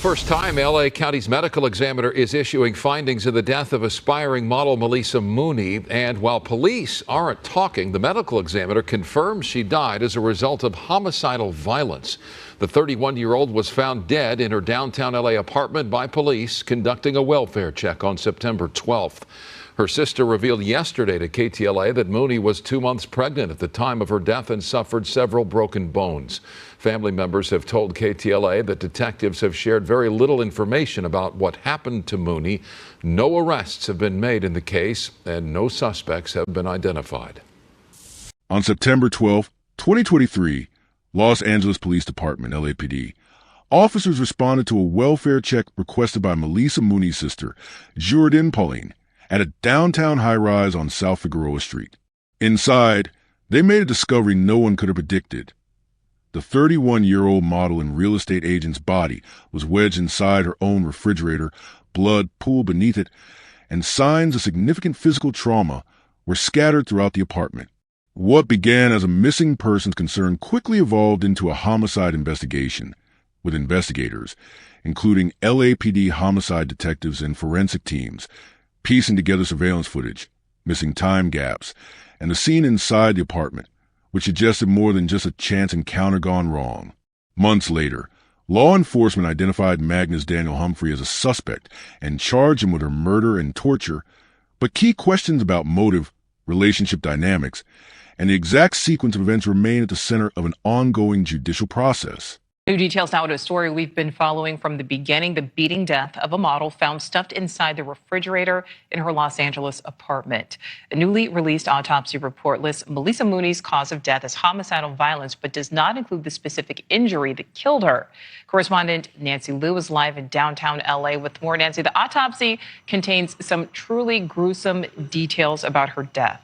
First time L.A. County's medical examiner is issuing findings of the death of aspiring model Maleesa Mooney. And while police aren't talking, the medical examiner confirms she died as a result of homicidal violence. The 31-year-old was found dead in her downtown L.A. apartment by police conducting a welfare check on September 12th. Her sister revealed yesterday to KTLA that Mooney was 2 months pregnant at the time of her death and suffered several broken bones. Family members have told KTLA that detectives have shared very little information about what happened to Mooney. No arrests have been made in the case, and no suspects have been identified. On September 12, 2023, Los Angeles Police Department, LAPD, officers responded to a welfare check requested by Maleesa Mooney's sister, Jordan Pauline, at a downtown high-rise on South Figueroa Street. Inside, they made a discovery no one could have predicted. The 31-year-old model and real estate agent's body was wedged inside her own refrigerator, blood pooled beneath it, and signs of significant physical trauma were scattered throughout the apartment. What began as a missing persons concern quickly evolved into a homicide investigation, with investigators, including LAPD homicide detectives and forensic teams, piecing together surveillance footage, missing time gaps, and the scene inside the apartment, which suggested more than just a chance encounter gone wrong. Months later, law enforcement identified Magnus Daniel Humphrey as a suspect and charged him with her murder and torture, but key questions about motive, relationship dynamics, and the exact sequence of events remain at the center of an ongoing judicial process. New details now to a story we've been following from the beginning, the beating death of a model found stuffed inside the refrigerator in her Los Angeles apartment. A newly released autopsy report lists Maleesa Mooney's cause of death as homicidal violence, but does not include the specific injury that killed her. Correspondent Nancy Liu is live in downtown LA with more. Nancy, the autopsy contains some truly gruesome details about her death.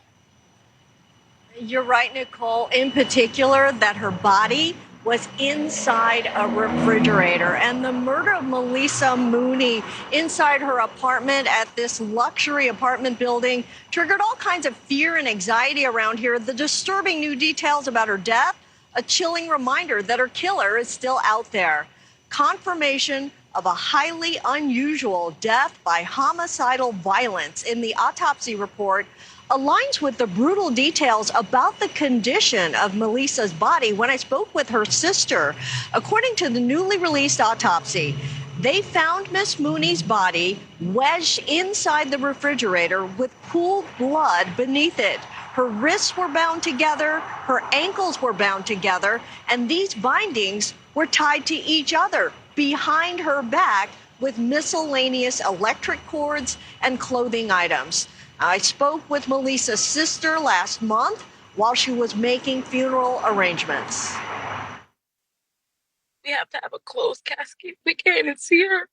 You're right, Nicole, in particular that her body was inside a refrigerator, and the murder of Maleesa Mooney inside her apartment at this luxury apartment building triggered all kinds of fear and anxiety around here. The disturbing new details about her death, a chilling reminder that her killer is still out there. Confirmation of a highly unusual death by homicidal violence in the autopsy report aligns with the brutal details about the condition of Maleesa's body when I spoke with her sister. According to the newly released autopsy, they found Miss Mooney's body wedged inside the refrigerator with pooled blood beneath it. Her wrists were bound together, her ankles were bound together, and these bindings were tied to each other behind her back with miscellaneous electric cords and clothing items. I spoke with Maleesa's sister last month while she was making funeral arrangements. We have to have a closed casket. We can't even see her.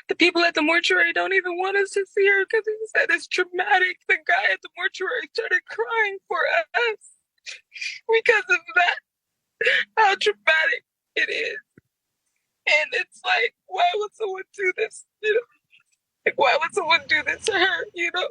The people at the mortuary don't even want us to see her because he said it's traumatic. The guy at the mortuary started crying for us because of that, how traumatic it is. And it's like, why would someone do this? You know, like, why would someone do this to her, you know?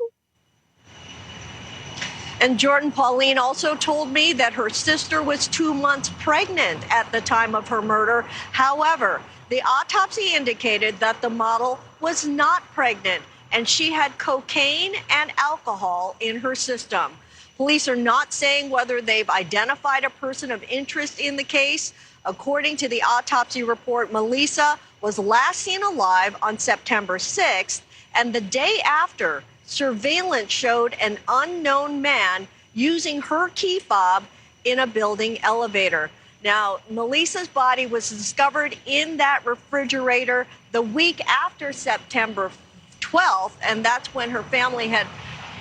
And Jordan Pauline also told me that her sister was 2 months pregnant at the time of her murder. However, the autopsy indicated that the model was not pregnant and she had cocaine and alcohol in her system. Police are not saying whether they've identified a person of interest in the case. According to the autopsy report, Maleesa was last seen alive on September 6th, and the day after, surveillance showed an unknown man using her key fob in a building elevator. Now, Maleesa's body was discovered in that refrigerator the week after September 12th, and that's when her family had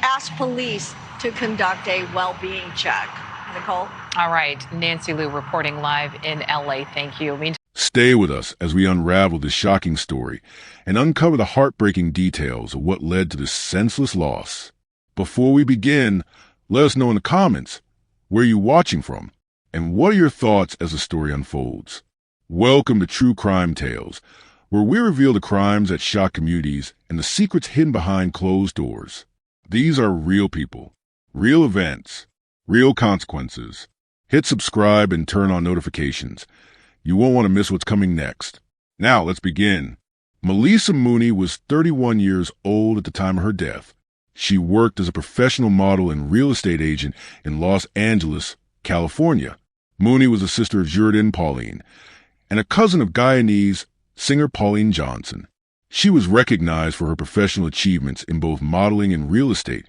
asked police to conduct a well-being check. Nicole? All right, Nancy Liu reporting live in LA. Thank you. Stay with us as we unravel this shocking story and uncover the heartbreaking details of what led to this senseless loss. Before we begin, let us know in the comments where you're watching from and what are your thoughts as the story unfolds. Welcome to True Crime Tales, where we reveal the crimes that shock communities and the secrets hidden behind closed doors. These are real people, real events, real consequences. Hit subscribe and turn on notifications. You won't want to miss what's coming next. Now, let's begin. Maleesa Mooney was 31 years old at the time of her death. She worked as a professional model and real estate agent in Los Angeles, California. Mooney was a sister of Jordan Pauline and a cousin of Guyanese singer Pauline Johnson. She was recognized for her professional achievements in both modeling and real estate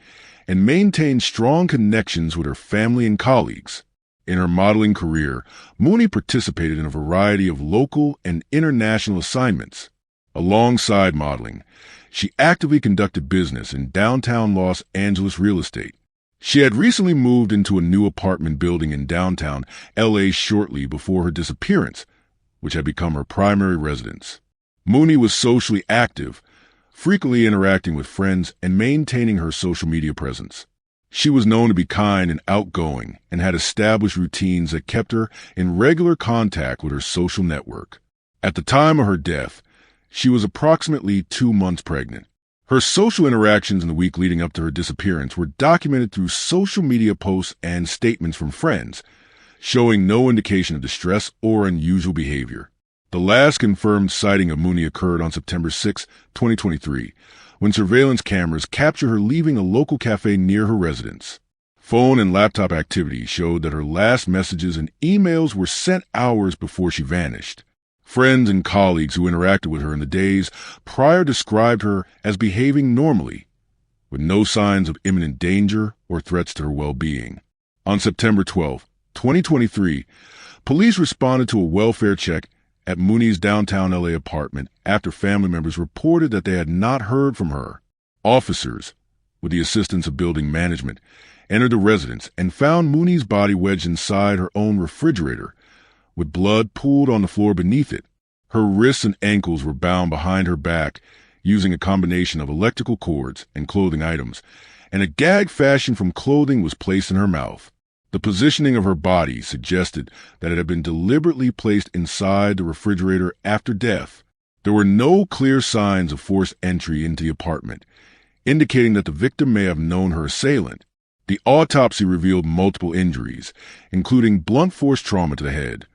and maintained strong connections with her family and colleagues. In her modeling career, Mooney participated in a variety of local and international assignments. Alongside modeling, she actively conducted business in downtown Los Angeles real estate. She had recently moved into a new apartment building in downtown LA shortly before her disappearance, which had become her primary residence. Mooney was socially active, frequently interacting with friends and maintaining her social media presence. She was known to be kind and outgoing and had established routines that kept her in regular contact with her social network. At the time of her death, she was approximately 2 months pregnant. Her social interactions in the week leading up to her disappearance were documented through social media posts and statements from friends, showing no indication of distress or unusual behavior. The last confirmed sighting of Mooney occurred on September 6, 2023, when surveillance cameras captured her leaving a local cafe near her residence. Phone and laptop activity showed that her last messages and emails were sent hours before she vanished. Friends and colleagues who interacted with her in the days prior described her as behaving normally, with no signs of imminent danger or threats to her well-being. On September 12, 2023, police responded to a welfare check at Mooney's downtown LA apartment after family members reported that they had not heard from her. Officers, with the assistance of building management, entered the residence and found Mooney's body wedged inside her own refrigerator, with blood pooled on the floor beneath it. Her wrists and ankles were bound behind her back using a combination of electrical cords and clothing items, and a gag fashioned from clothing was placed in her mouth. The positioning of her body suggested that it had been deliberately placed inside the refrigerator after death. There were no clear signs of forced entry into the apartment, indicating that the victim may have known her assailant. The autopsy revealed multiple injuries, including blunt force trauma to the head,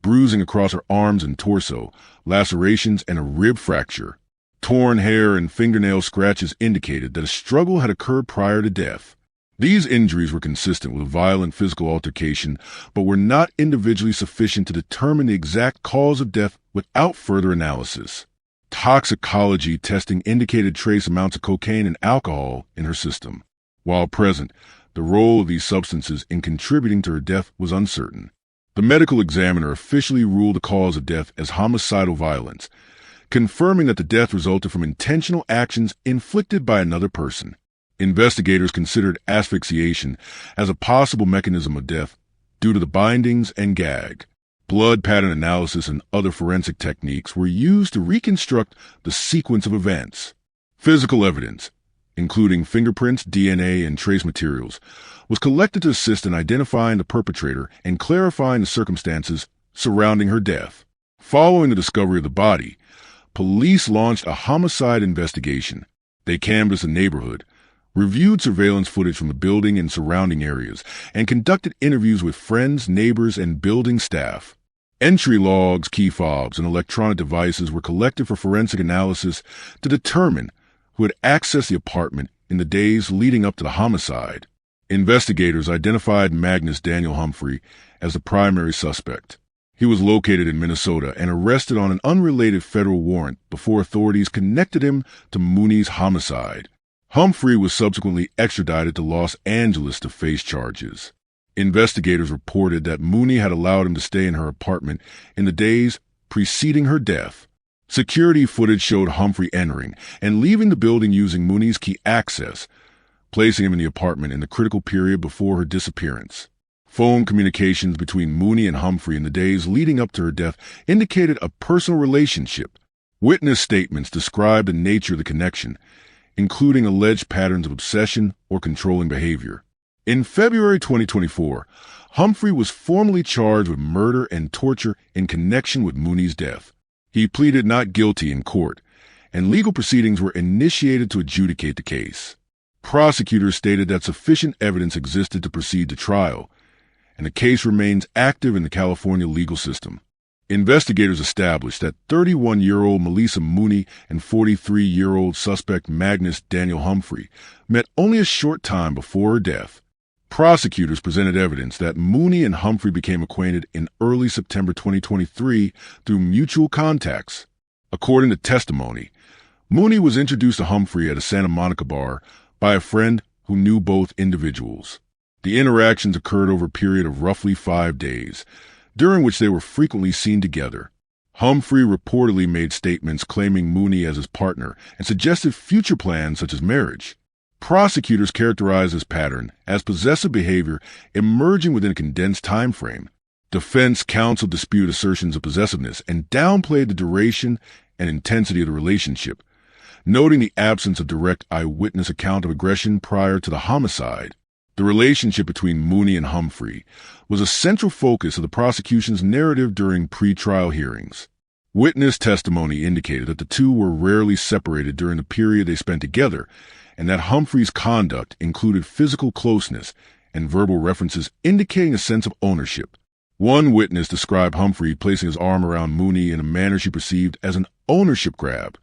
bruising across her arms and torso, lacerations, and a rib fracture. Torn hair and fingernail scratches indicated that a struggle had occurred prior to death. These injuries were consistent with violent physical altercation, but were not individually sufficient to determine the exact cause of death without further analysis. Toxicology testing indicated trace amounts of cocaine and alcohol in her system. While present, the role of these substances in contributing to her death was uncertain. The medical examiner officially ruled the cause of death as homicidal violence, confirming that the death resulted from intentional actions inflicted by another person. Investigators considered asphyxiation as a possible mechanism of death due to the bindings and gag. Blood pattern analysis and other forensic techniques were used to reconstruct the sequence of events. Physical evidence, including fingerprints, DNA, and trace materials, was collected to assist in identifying the perpetrator and clarifying the circumstances surrounding her death. Following the discovery of the body, police launched a homicide investigation. They canvassed the neighborhood, reviewed surveillance footage from the building and surrounding areas, and conducted interviews with friends, neighbors, and building staff. Entry logs, key fobs, and electronic devices were collected for forensic analysis to determine who had accessed the apartment in the days leading up to the homicide. Investigators identified Magnus Daniel Humphrey as the primary suspect. He was located in Minnesota and arrested on an unrelated federal warrant before authorities connected him to Mooney's homicide. Humphrey was subsequently extradited to Los Angeles to face charges. Investigators reported that Mooney had allowed him to stay in her apartment in the days preceding her death. Security footage showed Humphrey entering and leaving the building using Mooney's key access, placing him in the apartment in the critical period before her disappearance. Phone communications between Mooney and Humphrey in the days leading up to her death indicated a personal relationship. Witness statements described the nature of the connection, including alleged patterns of obsession or controlling behavior. In February 2024, Humphrey was formally charged with murder and torture in connection with Mooney's death. He pleaded not guilty in court, and legal proceedings were initiated to adjudicate the case. Prosecutors stated that sufficient evidence existed to proceed to trial, and the case remains active in the California legal system. Investigators established that 31-year-old Maleesa Mooney and 43-year-old suspect Magnus Daniel Humphrey met only a short time before her death. Prosecutors presented evidence that Mooney and Humphrey became acquainted in early September 2023 through mutual contacts. According to testimony, Mooney was introduced to Humphrey at a Santa Monica bar by a friend who knew both individuals. The interactions occurred over a period of roughly 5 days, during which they were frequently seen together. Humphrey reportedly made statements claiming Mooney as his partner and suggested future plans such as marriage. Prosecutors characterized this pattern as possessive behavior emerging within a condensed time frame. Defense counsel disputed assertions of possessiveness and downplayed the duration and intensity of the relationship, noting the absence of direct eyewitness account of aggression prior to the homicide. The relationship between Mooney and Humphrey was a central focus of the prosecution's narrative during pretrial hearings. Witness testimony indicated that the two were rarely separated during the period they spent together, and that Humphrey's conduct included physical closeness and verbal references indicating a sense of ownership. One witness described Humphrey placing his arm around Mooney in a manner she perceived as an ownership grab,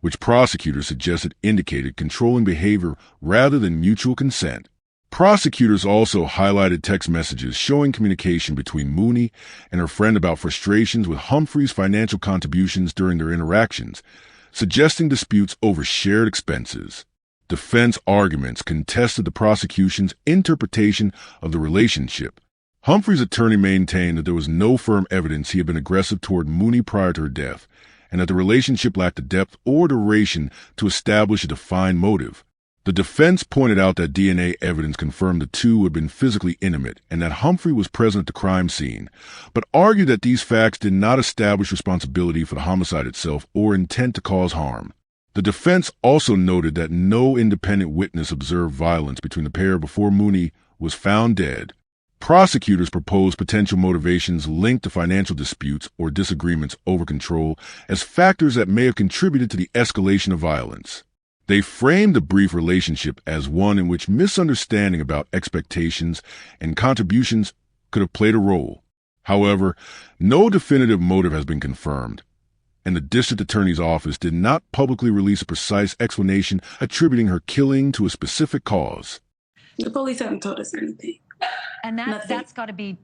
which prosecutors suggested indicated controlling behavior rather than mutual consent. Prosecutors also highlighted text messages showing communication between Mooney and her friend about frustrations with Humphrey's financial contributions during their interactions, suggesting disputes over shared expenses. Defense arguments contested the prosecution's interpretation of the relationship. Humphrey's attorney maintained that there was no firm evidence he had been aggressive toward Mooney prior to her death, and that the relationship lacked the depth or duration to establish a defined motive. The defense pointed out that DNA evidence confirmed the two had been physically intimate and that Humphrey was present at the crime scene, but argued that these facts did not establish responsibility for the homicide itself or intent to cause harm. The defense also noted that no independent witness observed violence between the pair before Mooney was found dead. Prosecutors proposed potential motivations linked to financial disputes or disagreements over control as factors that may have contributed to the escalation of violence. They framed the brief relationship as one in which misunderstanding about expectations and contributions could have played a role. However, no definitive motive has been confirmed, and the district attorney's office did not publicly release a precise explanation attributing her killing to a specific cause. The police haven't told us anything. And that's got to be,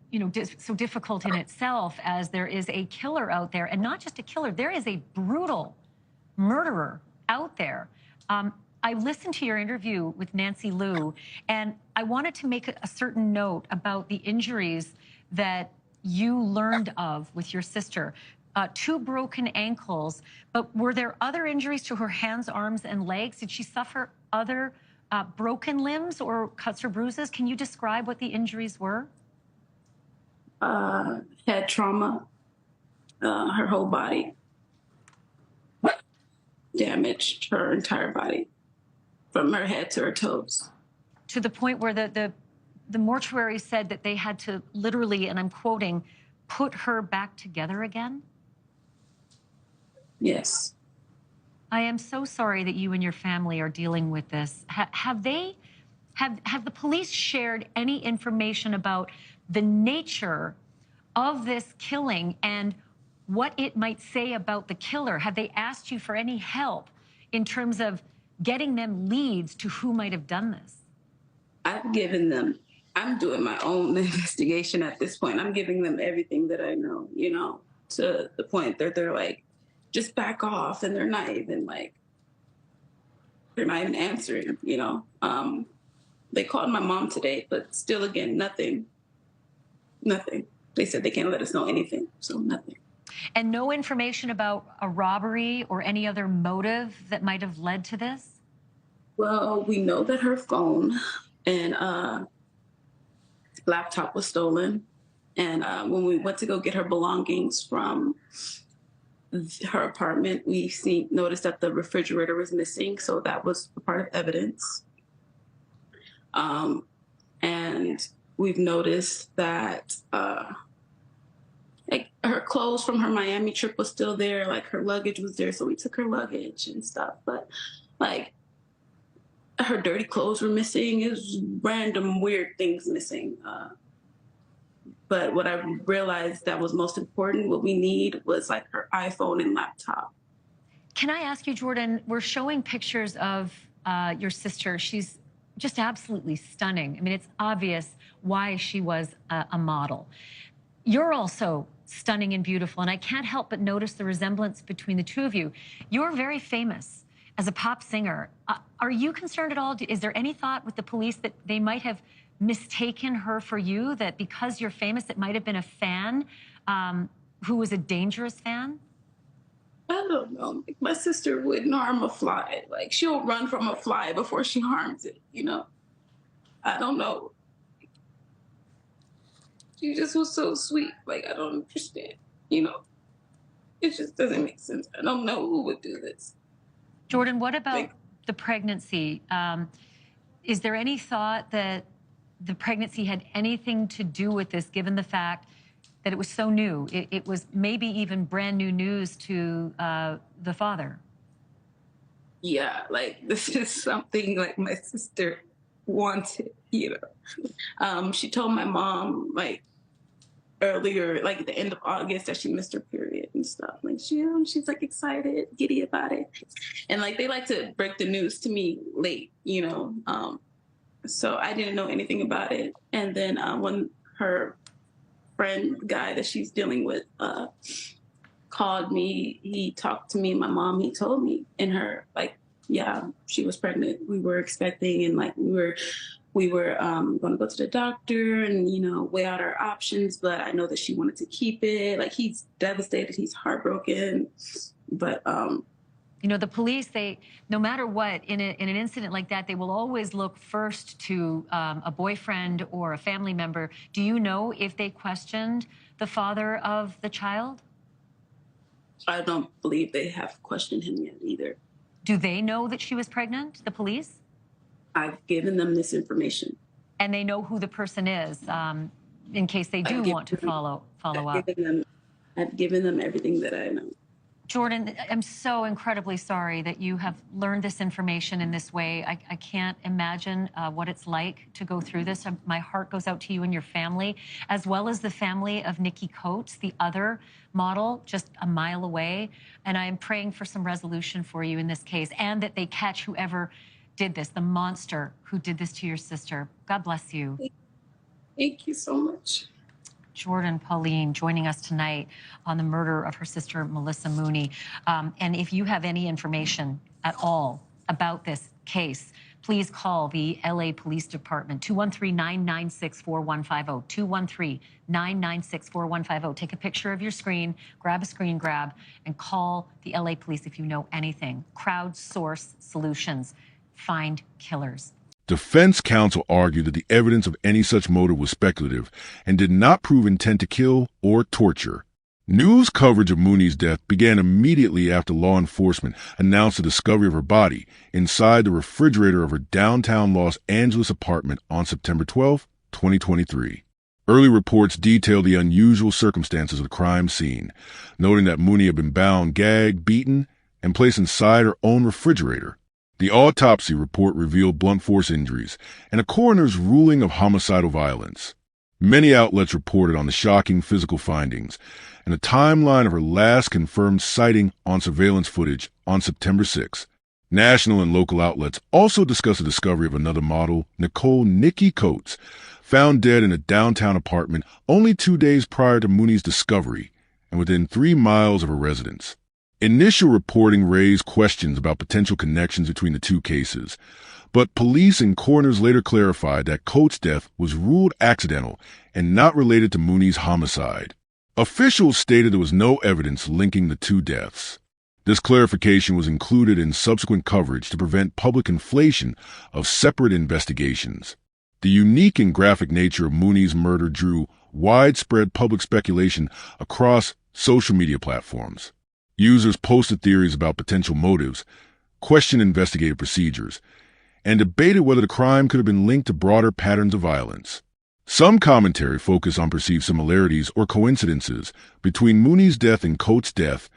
so difficult in itself, as there is a killer out there, and not just a killer, there is a brutal murderer out there. I listened to your interview with Nancy Liu, and I wanted to make a certain note about the injuries that you learned of with your sister. 2 broken ankles, but were there other injuries to her hands, arms, and legs? Did she suffer other broken limbs or cuts or bruises? Can you describe what the injuries were? Head trauma, her whole body. Damaged her entire body, from her head to her toes. To the point where the mortuary said that they had to literally, and I'm quoting, put her back together again? Yes. I am so sorry that you and your family are dealing with this. Have the police shared any information about the nature of this killing and what it might say about the killer? Have they asked you for any help in terms of getting them leads to who might have done this? I'm doing my own investigation at this point. I'm giving them everything that I know, to the point that they're like, just back off, and they're not even answering, They called my mom today, but still, again, nothing. They said they can't let us know anything, so nothing. And no information about a robbery or any other motive that might have led to this? Well, we know that her phone and laptop was stolen. And when we went to go get her belongings from her apartment, we noticed that the refrigerator was missing. So that was a part of evidence. And we've noticed that her clothes from her Miami trip was still there. Her luggage was there. So we took her luggage and stuff. But her dirty clothes were missing. It was random weird things missing. But what I realized that was most important, what we need was like her iPhone and laptop. Can I ask you, Jordan, we're showing pictures of your sister. She's just absolutely stunning. I mean, it's obvious why she was a model. You're also stunning and beautiful, and I can't help but notice the resemblance between the two of you. You're very famous as a pop singer. Are you concerned at all? Is there any thought with the police that they might have mistaken her for you, that because you're famous, it might have been a fan who was a dangerous fan? I don't know. Like, my sister wouldn't harm a fly. Like, she'll run from a fly before she harms it, you know? I don't know. She just was so sweet. Like, I don't understand, you know? It just doesn't make sense. I don't know who would do this. Jordan, what about the pregnancy? Is there any thought that the pregnancy had anything to do with this, given the fact that it was so new? It was maybe even brand new news to the father. Yeah, like, this is something like my sister wanted, you know. She told my mom, like, earlier, like at the end of August, that she missed her period and stuff. Like, she's like excited, giddy about it. And like, they like to break the news to me late, you know. So I didn't know anything about it. And then when her friend guy that she's dealing with called me, he talked to me and my mom. He told me, and her, like, yeah, she was pregnant. We were expecting, and like we were going to go to the doctor and, you know, weigh out our options. But I know that she wanted to keep it. Like, he's devastated. He's heartbroken. But you know, the police, they, no matter what, in an incident like that, they will always look first to a boyfriend or a family member. Do you know if they questioned the father of the child? I don't believe they have questioned him yet either. Do they know that she was pregnant, the police? I've given them this information. And they know who the person is, in case they do want to follow up. I've given them everything that I know. Jordan, I'm so incredibly sorry that you have learned this information in this way. I can't imagine what it's like to go through this. My heart goes out to you and your family, as well as the family of Nikki Coates, the other model, just a mile away. And I am praying for some resolution for you in this case, and that they catch whoever did this, the monster who did this to your sister. God bless you. Thank you so much. Jordan Pauline joining us tonight on the murder of her sister, Maleesa Mooney. And if you have any information at all about this case, please call the LA Police Department, 213-996-4150, 213-996-4150. Take a picture of your screen, grab a screen grab, and call the LA Police if you know anything. Crowdsource solutions. Find killers. Defense counsel argued that the evidence of any such motive was speculative and did not prove intent to kill or torture. News coverage of Mooney's death began immediately after law enforcement announced the discovery of her body inside the refrigerator of her downtown Los Angeles apartment on September 12, 2023. Early reports detailed the unusual circumstances of the crime scene, noting that Mooney had been bound, gagged, beaten, and placed inside her own refrigerator. The autopsy report revealed blunt force injuries and a coroner's ruling of homicidal violence. Many outlets reported on the shocking physical findings and a timeline of her last confirmed sighting on surveillance footage on September 6. National and local outlets also discussed the discovery of another model, Nicole Nikki Coates, found dead in a downtown apartment only 2 days prior to Mooney's discovery and within 3 miles of her residence. Initial reporting raised questions about potential connections between the two cases, but police and coroners later clarified that Coates' death was ruled accidental and not related to Mooney's homicide. Officials stated there was no evidence linking the two deaths. This clarification was included in subsequent coverage to prevent public inflation of separate investigations. The unique and graphic nature of Mooney's murder drew widespread public speculation across social media platforms. Users posted theories about potential motives, questioned investigative procedures, and debated whether the crime could have been linked to broader patterns of violence. Some commentary focused on perceived similarities or coincidences between Mooney's death and Coates' death,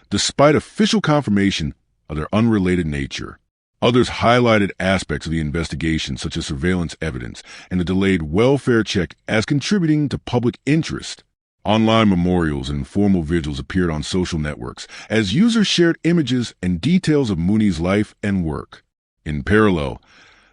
despite official confirmation of their unrelated nature. Others highlighted aspects of the investigation, such as surveillance evidence and the delayed welfare check, as contributing to public interest. Online memorials and informal vigils appeared on social networks as users shared images and details of Mooney's life and work. In parallel,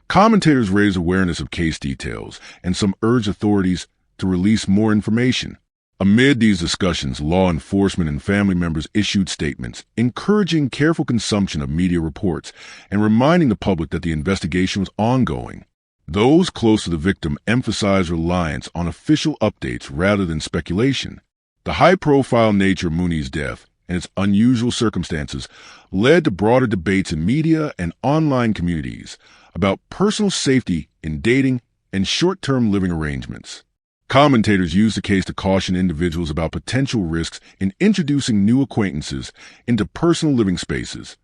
commentators raised awareness of case details, and some urged authorities to release more information. Amid these discussions, law enforcement and family members issued statements encouraging careful consumption of media reports and reminding the public that the investigation was ongoing. Those close to the victim emphasized reliance on official updates rather than speculation. The high-profile nature of Mooney's death and its unusual circumstances led to broader debates in media and online communities about personal safety in dating and short-term living arrangements. Commentators used the case to caution individuals about potential risks in introducing new acquaintances into personal living spaces,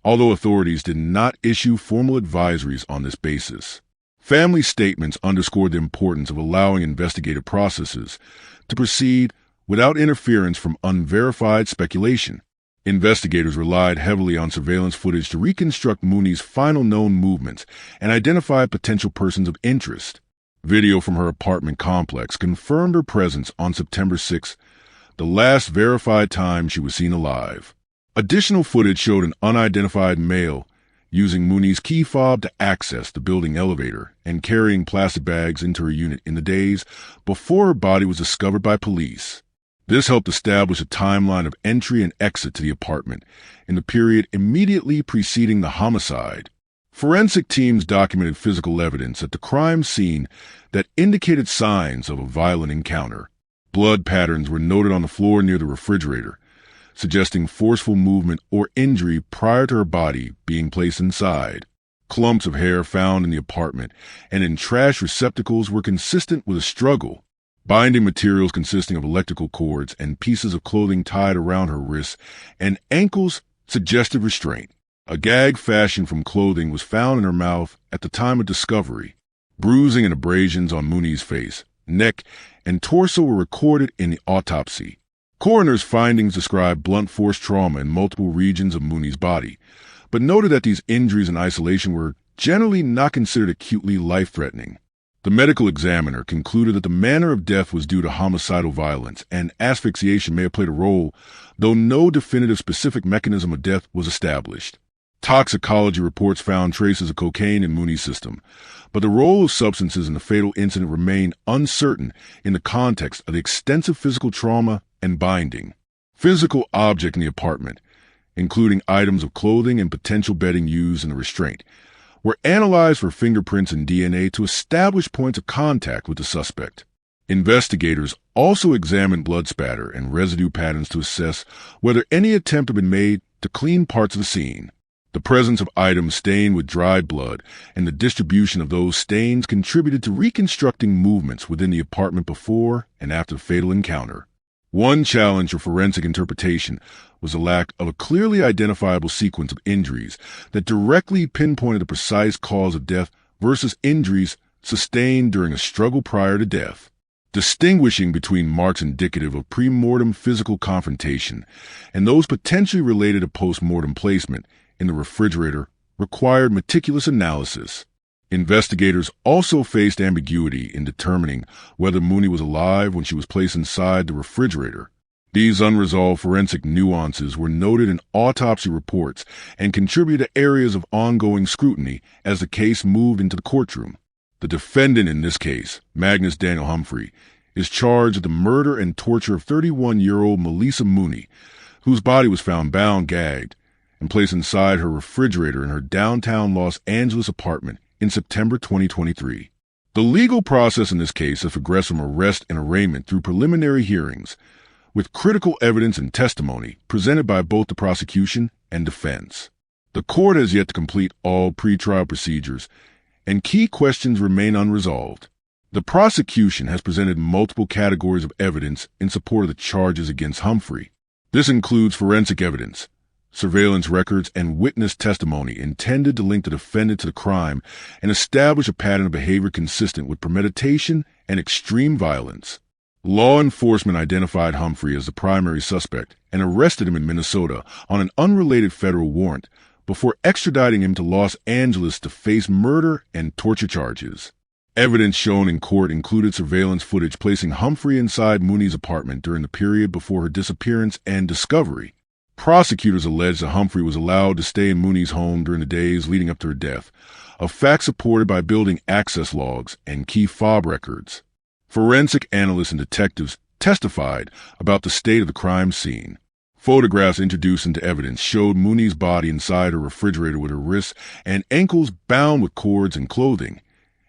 although authorities did not issue formal advisories on this basis. Family statements underscored the importance of allowing investigative processes to proceed without interference from unverified speculation. Investigators relied heavily on surveillance footage to reconstruct Mooney's final known movements and identify potential persons of interest. Video from her apartment complex confirmed her presence on September 6, the last verified time she was seen alive. Additional footage showed an unidentified male using Mooney's key fob to access the building elevator and carrying plastic bags into her unit in the days before her body was discovered by police. This helped establish a timeline of entry and exit to the apartment in the period immediately preceding the homicide. Forensic teams documented physical evidence at the crime scene that indicated signs of a violent encounter. Blood patterns were noted on the floor near the refrigerator, suggesting forceful movement or injury prior to her body being placed inside. Clumps of hair found in the apartment and in trash receptacles were consistent with a struggle. Binding materials consisting of electrical cords and pieces of clothing tied around her wrists and ankles suggested restraint. A gag fashioned from clothing was found in her mouth at the time of discovery. Bruising and abrasions on Mooney's face, neck, and torso were recorded in the autopsy. Coroner's findings described blunt force trauma in multiple regions of Mooney's body, but noted that these injuries in isolation were generally not considered acutely life-threatening. The medical examiner concluded that the manner of death was due to homicidal violence, and asphyxiation may have played a role, though no definitive specific mechanism of death was established. Toxicology reports found traces of cocaine in Mooney's system, but the role of substances in the fatal incident remained uncertain in the context of the extensive physical trauma and binding. Physical objects in the apartment, including items of clothing and potential bedding used in the restraint, were analyzed for fingerprints and DNA to establish points of contact with the suspect. Investigators also examined blood spatter and residue patterns to assess whether any attempt had been made to clean parts of the scene. The presence of items stained with dried blood and the distribution of those stains contributed to reconstructing movements within the apartment before and after the fatal encounter. One challenge for forensic interpretation was the lack of a clearly identifiable sequence of injuries that directly pinpointed the precise cause of death versus injuries sustained during a struggle prior to death. Distinguishing between marks indicative of pre-mortem physical confrontation and those potentially related to post-mortem placement in the refrigerator required meticulous analysis. Investigators also faced ambiguity in determining whether Mooney was alive when she was placed inside the refrigerator. These unresolved forensic nuances were noted in autopsy reports and contributed to areas of ongoing scrutiny as the case moved into the courtroom. The defendant in this case, Magnus Daniel Humphrey, is charged with the murder and torture of 31-year-old Maleesa Mooney, whose body was found bound, gagged, and placed inside her refrigerator in her downtown Los Angeles apartment in September 2023. The legal process in this case has progressed from arrest and arraignment through preliminary hearings, with critical evidence and testimony presented by both the prosecution and defense. The court has yet to complete all pretrial procedures, and key questions remain unresolved. The prosecution has presented multiple categories of evidence in support of the charges against Humphrey. This includes forensic evidence, surveillance records, and witness testimony intended to link the defendant to the crime and establish a pattern of behavior consistent with premeditation and extreme violence. Law enforcement identified Humphrey as the primary suspect and arrested him in Minnesota on an unrelated federal warrant before extraditing him to Los Angeles to face murder and torture charges. Evidence shown in court included surveillance footage placing Humphrey inside Mooney's apartment during the period before her disappearance and discovery. Prosecutors alleged that Humphrey was allowed to stay in Mooney's home during the days leading up to her death, a fact supported by building access logs and key fob records. Forensic analysts and detectives testified about the state of the crime scene. Photographs introduced into evidence showed Mooney's body inside her refrigerator with her wrists and ankles bound with cords and clothing,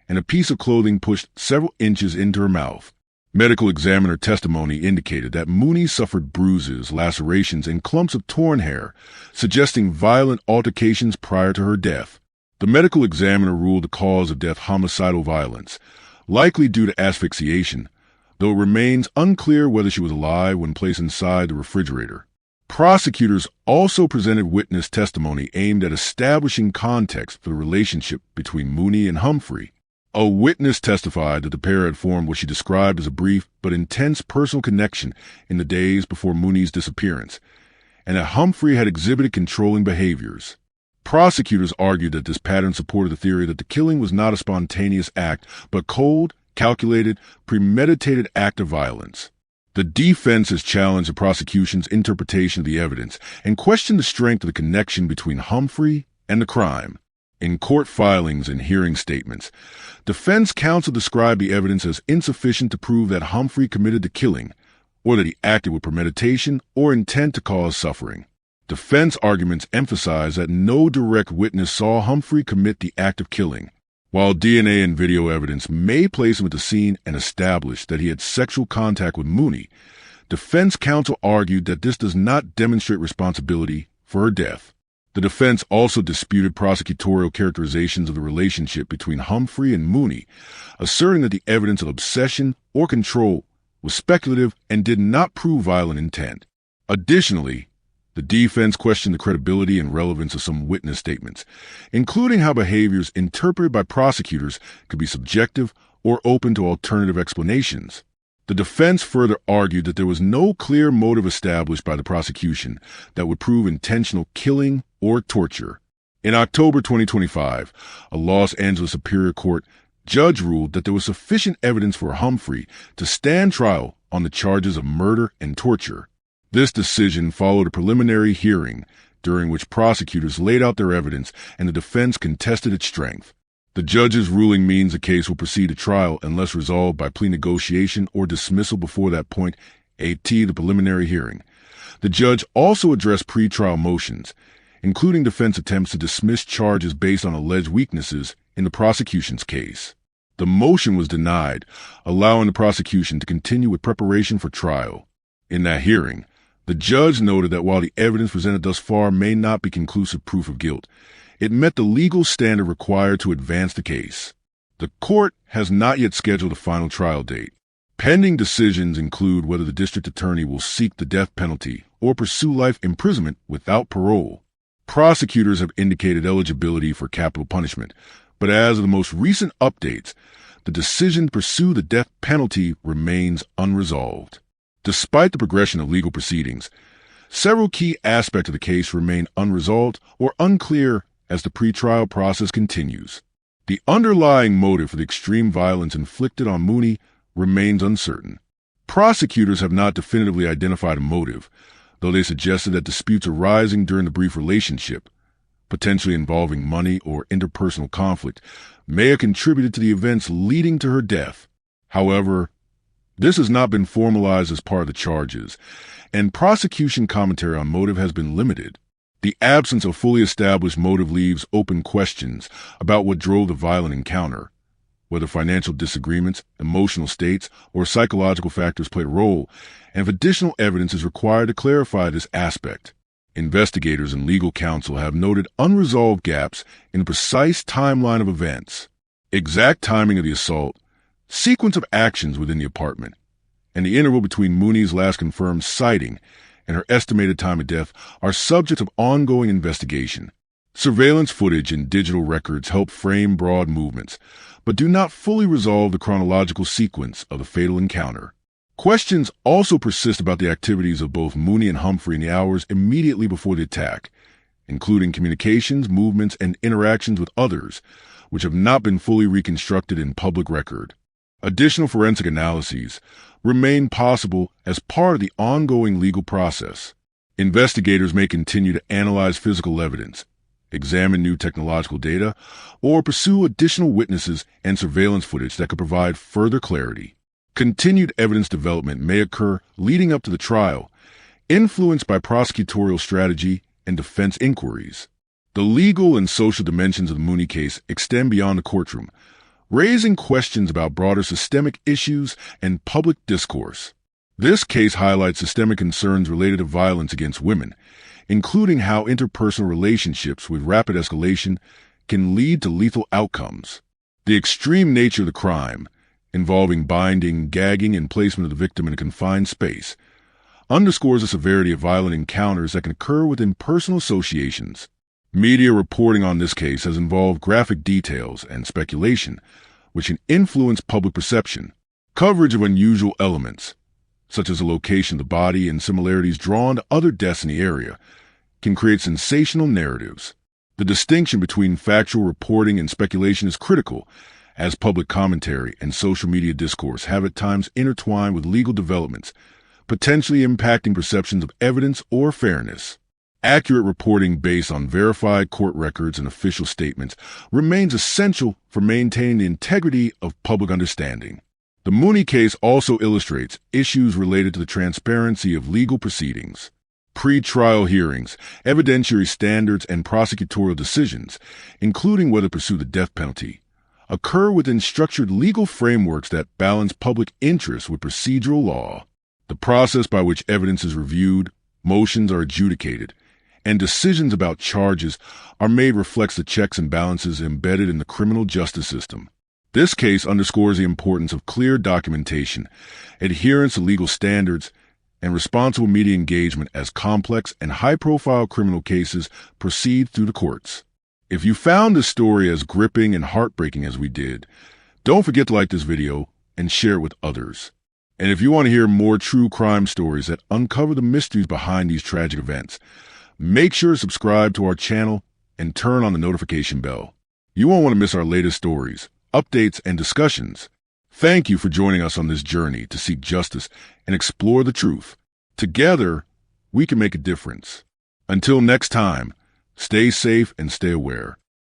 and a piece of clothing pushed several inches into her mouth. Medical examiner testimony indicated that Mooney suffered bruises, lacerations, and clumps of torn hair, suggesting violent altercations prior to her death. The medical examiner ruled the cause of death homicidal violence, likely due to asphyxiation, though it remains unclear whether she was alive when placed inside the refrigerator. Prosecutors also presented witness testimony aimed at establishing context for the relationship between Mooney and Humphrey. A witness testified that the pair had formed what she described as a brief but intense personal connection in the days before Mooney's disappearance, and that Humphrey had exhibited controlling behaviors. Prosecutors argued that this pattern supported the theory that the killing was not a spontaneous act, but cold, calculated, premeditated act of violence. The defense has challenged the prosecution's interpretation of the evidence and questioned the strength of the connection between Humphrey and the crime. In court filings and hearing statements, defense counsel described the evidence as insufficient to prove that Humphrey committed the killing, or that he acted with premeditation or intent to cause suffering. Defense arguments emphasize that no direct witness saw Humphrey commit the act of killing. While DNA and video evidence may place him at the scene and establish that he had sexual contact with Mooney, defense counsel argued that this does not demonstrate responsibility for her death. The defense also disputed prosecutorial characterizations of the relationship between Humphrey and Mooney, asserting that the evidence of obsession or control was speculative and did not prove violent intent. Additionally, the defense questioned the credibility and relevance of some witness statements, including how behaviors interpreted by prosecutors could be subjective or open to alternative explanations. The defense further argued that there was no clear motive established by the prosecution that would prove intentional killing or torture. In October 2025, a Los Angeles Superior Court judge ruled that there was sufficient evidence for Humphrey to stand trial on the charges of murder and torture. This decision followed a preliminary hearing during which prosecutors laid out their evidence and the defense contested its strength. The judge's ruling means the case will proceed to trial unless resolved by plea negotiation or dismissal before that point, a.t. the preliminary hearing. The judge also addressed pretrial motions, including defense attempts to dismiss charges based on alleged weaknesses in the prosecution's case. The motion was denied, allowing the prosecution to continue with preparation for trial. In that hearing, the judge noted that while the evidence presented thus far may not be conclusive proof of guilt, it met the legal standard required to advance the case. The court has not yet scheduled a final trial date. Pending decisions include whether the district attorney will seek the death penalty or pursue life imprisonment without parole. Prosecutors have indicated eligibility for capital punishment, but as of the most recent updates, the decision to pursue the death penalty remains unresolved. Despite the progression of legal proceedings, several key aspects of the case remain unresolved or unclear as the pretrial process continues. The underlying motive for the extreme violence inflicted on Mooney remains uncertain. Prosecutors have not definitively identified a motive, though they suggested that disputes arising during the brief relationship, potentially involving money or interpersonal conflict, may have contributed to the events leading to her death. However, this has not been formalized as part of the charges, and prosecution commentary on motive has been limited. The absence of fully established motive leaves open questions about what drove the violent encounter, whether financial disagreements, emotional states, or psychological factors played a role, and if additional evidence is required to clarify this aspect. Investigators and legal counsel have noted unresolved gaps in the precise timeline of events, exact timing of the assault, sequence of actions within the apartment, and the interval between Mooney's last confirmed sighting and her estimated time of death are subject of ongoing investigation. Surveillance footage and digital records help frame broad movements, but do not fully resolve the chronological sequence of the fatal encounter. Questions also persist about the activities of both Mooney and Humphrey in the hours immediately before the attack, including communications, movements, and interactions with others, which have not been fully reconstructed in public record. Additional forensic analyses remain possible as part of the ongoing legal process. Investigators may continue to analyze physical evidence, examine new technological data, or pursue additional witnesses and surveillance footage that could provide further clarity. Continued evidence development may occur leading up to the trial, influenced by prosecutorial strategy and defense inquiries. The legal and social dimensions of the Mooney case extend beyond the courtroom, raising questions about broader systemic issues and public discourse. This case highlights systemic concerns related to violence against women, including how interpersonal relationships with rapid escalation can lead to lethal outcomes. The extreme nature of the crime, involving binding, gagging, and placement of the victim in a confined space, underscores the severity of violent encounters that can occur within personal associations. Media reporting on this case has involved graphic details and speculation, which can influence public perception. Coverage of unusual elements, such as the location of the body and similarities drawn to other deaths in the area, can create sensational narratives. The distinction between factual reporting and speculation is critical, as public commentary and social media discourse have at times intertwined with legal developments, potentially impacting perceptions of evidence or fairness. Accurate reporting based on verified court records and official statements remains essential for maintaining the integrity of public understanding. The Mooney case also illustrates issues related to the transparency of legal proceedings. Pre-trial hearings, evidentiary standards, and prosecutorial decisions, including whether to pursue the death penalty, occur within structured legal frameworks that balance public interest with procedural law. The process by which evidence is reviewed, motions are adjudicated, and decisions about charges are made reflects the checks and balances embedded in the criminal justice system. This case underscores the importance of clear documentation, adherence to legal standards, and responsible media engagement as complex and high-profile criminal cases proceed through the courts. If you found this story as gripping and heartbreaking as we did, don't forget to like this video and share it with others. And if you want to hear more true crime stories that uncover the mysteries behind these tragic events, make sure to subscribe to our channel and turn on the notification bell. You won't want to miss our latest stories, updates, and discussions. Thank you for joining us on this journey to seek justice and explore the truth. Together, we can make a difference. Until next time, stay safe and stay aware.